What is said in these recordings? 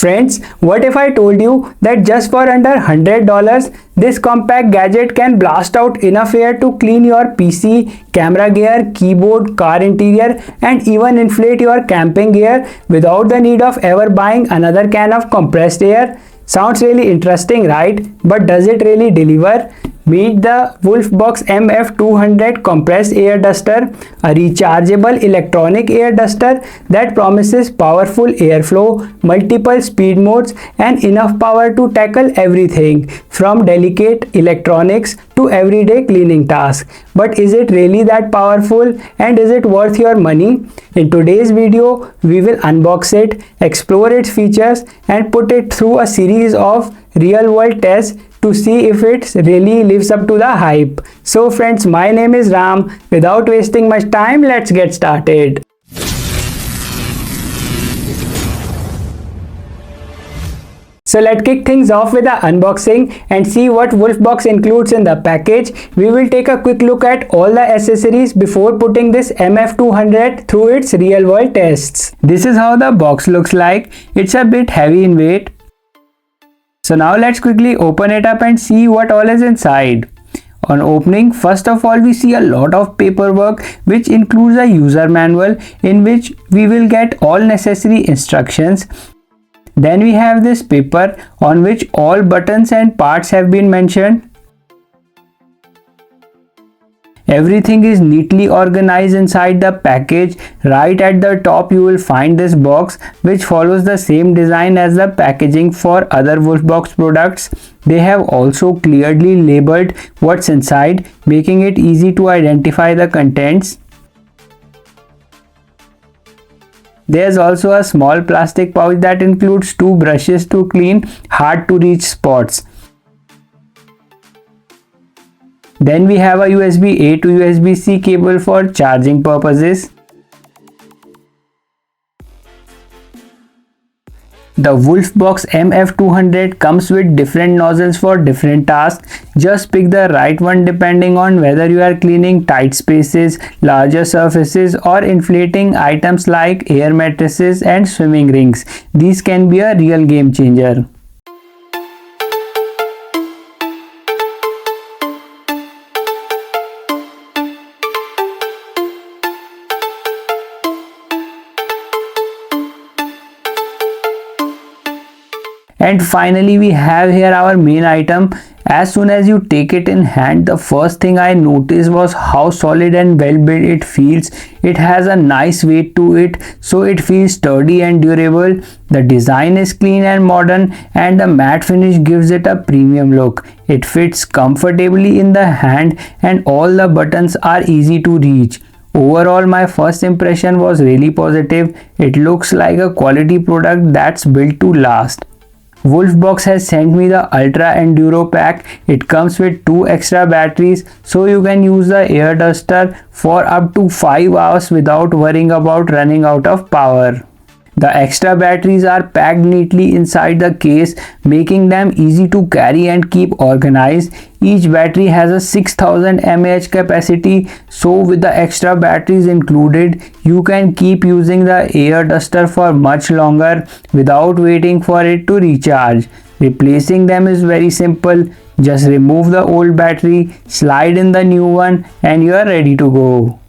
Friends, what if I told you that just for under $100, this compact gadget can blast out enough air to clean your PC, camera gear, keyboard, car interior, and even inflate your camping gear without the need of ever buying another can of compressed air? Sounds really interesting, right? But does it really deliver? Meet the Wolfbox MF200 compressed air duster, a rechargeable electronic air duster that promises powerful airflow, multiple speed modes, and enough power to tackle everything from delicate electronics to everyday cleaning tasks. But is it really that powerful, and is it worth your money? In today's video, we will unbox it, explore its features, and put it through a series of real-world tests to see if it really lives up to the hype. So friends, my name is Ram. Without wasting much time, let's get started. So let's kick things off with the unboxing and see what Wolfbox includes in the package. We will take a quick look at all the accessories before putting this MF200 through its real world tests. This is how the box looks like. It's a bit heavy in weight. So now let's quickly open it up and see what all is inside. On opening, first of all, we see a lot of paperwork which includes a user manual in which we will get all necessary instructions. Then we have this paper on which all buttons and parts have been mentioned. Everything is neatly organized inside the package. Right at the top you will find this box which follows the same design as the packaging for other Wolfbox products. They have also clearly labeled what's inside, making it easy to identify the contents. There's also a small plastic pouch that includes 2 brushes to clean hard to reach spots. Then we have a USB-A to USB-C cable for charging purposes. The Wolfbox MF200 comes with different nozzles for different tasks. Just pick the right one depending on whether you are cleaning tight spaces, larger surfaces, or inflating items like air mattresses and swimming rings. These can be a real game changer. And finally we have here our main item. As soon as you take it in hand, the first thing I noticed was how solid and well built it feels. It has a nice weight to it, so it feels sturdy and durable. The design is clean and modern, and the matte finish gives it a premium look. It fits comfortably in the hand and all the buttons are easy to reach. Overall, my first impression was really positive. It looks like a quality product that's built to last. Wolfbox has sent me the Ultra Enduro pack. It comes with 2 extra batteries, so you can use the air duster for up to 5 hours without worrying about running out of power. The extra batteries are packed neatly inside the case, making them easy to carry and keep organized. Each battery has a 6000 mAh capacity, so with the extra batteries included, you can keep using the air duster for much longer without waiting for it to recharge. Replacing them is very simple. Just remove the old battery, slide in the new one, and you are ready to go.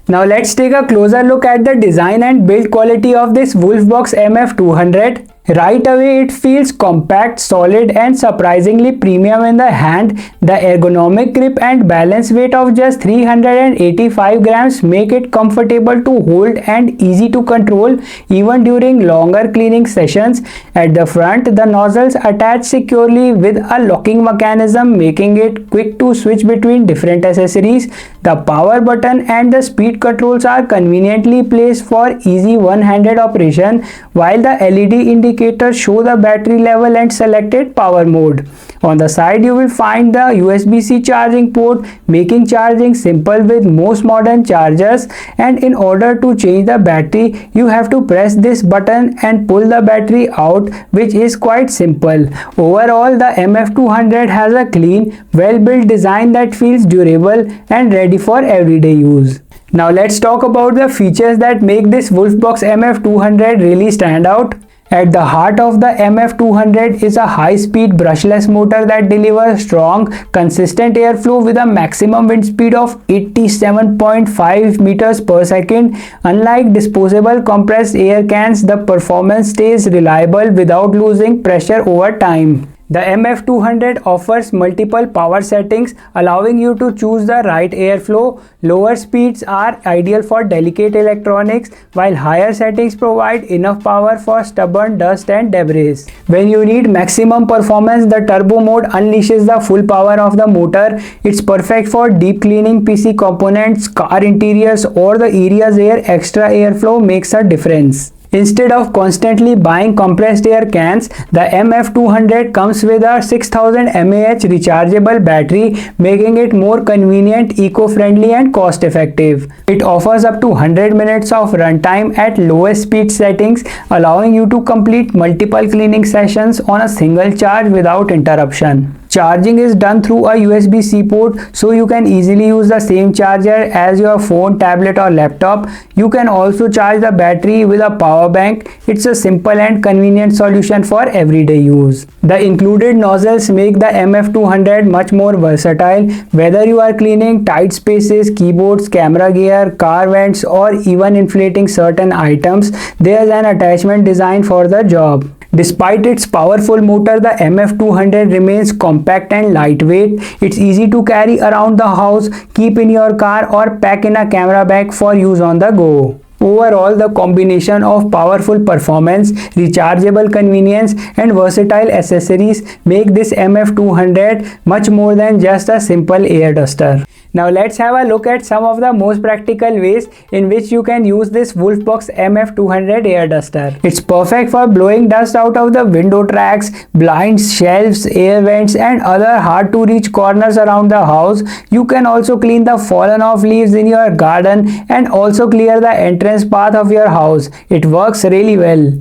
Now let's take a closer look at the design and build quality of this Wolfbox MF200. Right away it feels compact, solid, and surprisingly premium in the hand. The ergonomic grip and balance weight of just 385 grams make it comfortable to hold and easy to control even during longer cleaning sessions. At the front, the nozzles attach securely with a locking mechanism, making it quick to switch between different accessories. The power button and the speed controls are conveniently placed for easy one-handed operation, while the LED indicators show the battery level and selected power mode. On the side you will find the USB-C charging port, making charging simple with most modern chargers, and in order to change the battery you have to press this button and pull the battery out, which is quite simple. Overall, the MF200 has a clean, well-built design that feels durable and ready for everyday use. Now let's talk about the features that make this Wolfbox MF200 really stand out. At the heart of the MF200 is a high-speed brushless motor that delivers strong, consistent airflow with a maximum wind speed of 87.5 meters per second. Unlike disposable compressed air cans, the performance stays reliable without losing pressure over time. The MF200 offers multiple power settings, allowing you to choose the right airflow. Lower speeds are ideal for delicate electronics, while higher settings provide enough power for stubborn dust and debris. When you need maximum performance, the turbo mode unleashes the full power of the motor. It's perfect for deep cleaning PC components, car interiors, or the areas where extra airflow makes a difference. Instead of constantly buying compressed air cans, the MF200 comes with a 6000 mAh rechargeable battery, making it more convenient, eco-friendly and cost-effective. It offers up to 100 minutes of runtime at lowest speed settings, allowing you to complete multiple cleaning sessions on a single charge without interruption. Charging is done through a USB-C port, so you can easily use the same charger as your phone, tablet or laptop. You can also charge the battery with a power bank. It's a simple and convenient solution for everyday use. The included nozzles make the MF200 much more versatile. Whether you are cleaning tight spaces, keyboards, camera gear, car vents or even inflating certain items, there's an attachment designed for the job. Despite its powerful motor, the MF200 remains compact and lightweight. It's easy to carry around the house, keep in your car or pack in a camera bag for use on the go. Overall, the combination of powerful performance, rechargeable convenience and versatile accessories make this MF200 much more than just a simple air duster. Now let's have a look at some of the most practical ways in which you can use this Wolfbox MF200 air duster. It's perfect for blowing dust out of the window tracks, blinds, shelves, air vents and other hard to reach corners around the house. You can also clean the fallen off leaves in your garden and also clear the entrance path of your house. It works really well.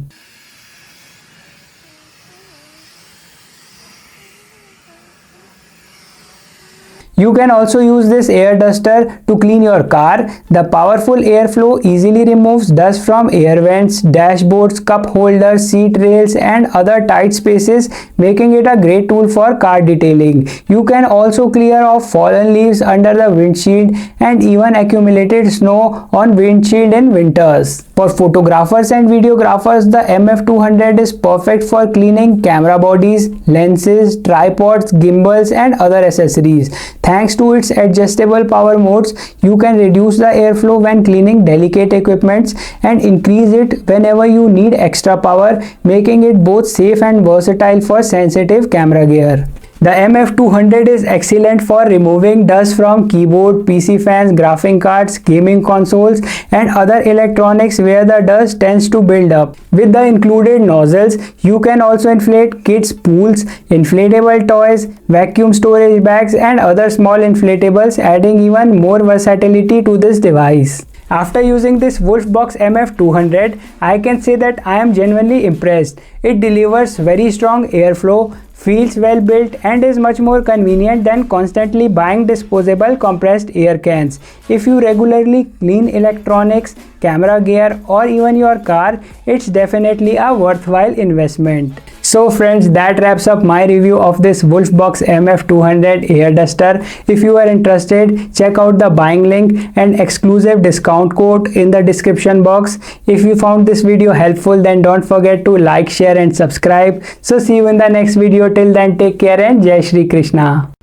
You can also use this air duster to clean your car. The powerful airflow easily removes dust from air vents, dashboards, cup holders, seat rails and other tight spaces, making it a great tool for car detailing. You can also clear off fallen leaves under the windshield and even accumulated snow on windshield in winters. For photographers and videographers, the MF200 is perfect for cleaning camera bodies, lenses, tripods, gimbals and other accessories. Thanks to its adjustable power modes, you can reduce the airflow when cleaning delicate equipments and increase it whenever you need extra power, making it both safe and versatile for sensitive camera gear. The MF200 is excellent for removing dust from keyboard, PC fans, graphic cards, gaming consoles and other electronics where the dust tends to build up. With the included nozzles, you can also inflate kids' pools, inflatable toys, vacuum storage bags and other small inflatables, adding even more versatility to this device. After using this Wolfbox MF200, I can say that I am genuinely impressed. It delivers very strong airflow, feels well built and is much more convenient than constantly buying disposable compressed air cans. If you regularly clean electronics, camera gear or even your car, it's definitely a worthwhile investment. So friends, that wraps up my review of this Wolfbox MF200 air duster. If you are interested, check out the buying link and exclusive discount code in the description box. If you found this video helpful, then don't forget to like, share and subscribe. So see you in the next video. Till then, take care and Jai Shri Krishna.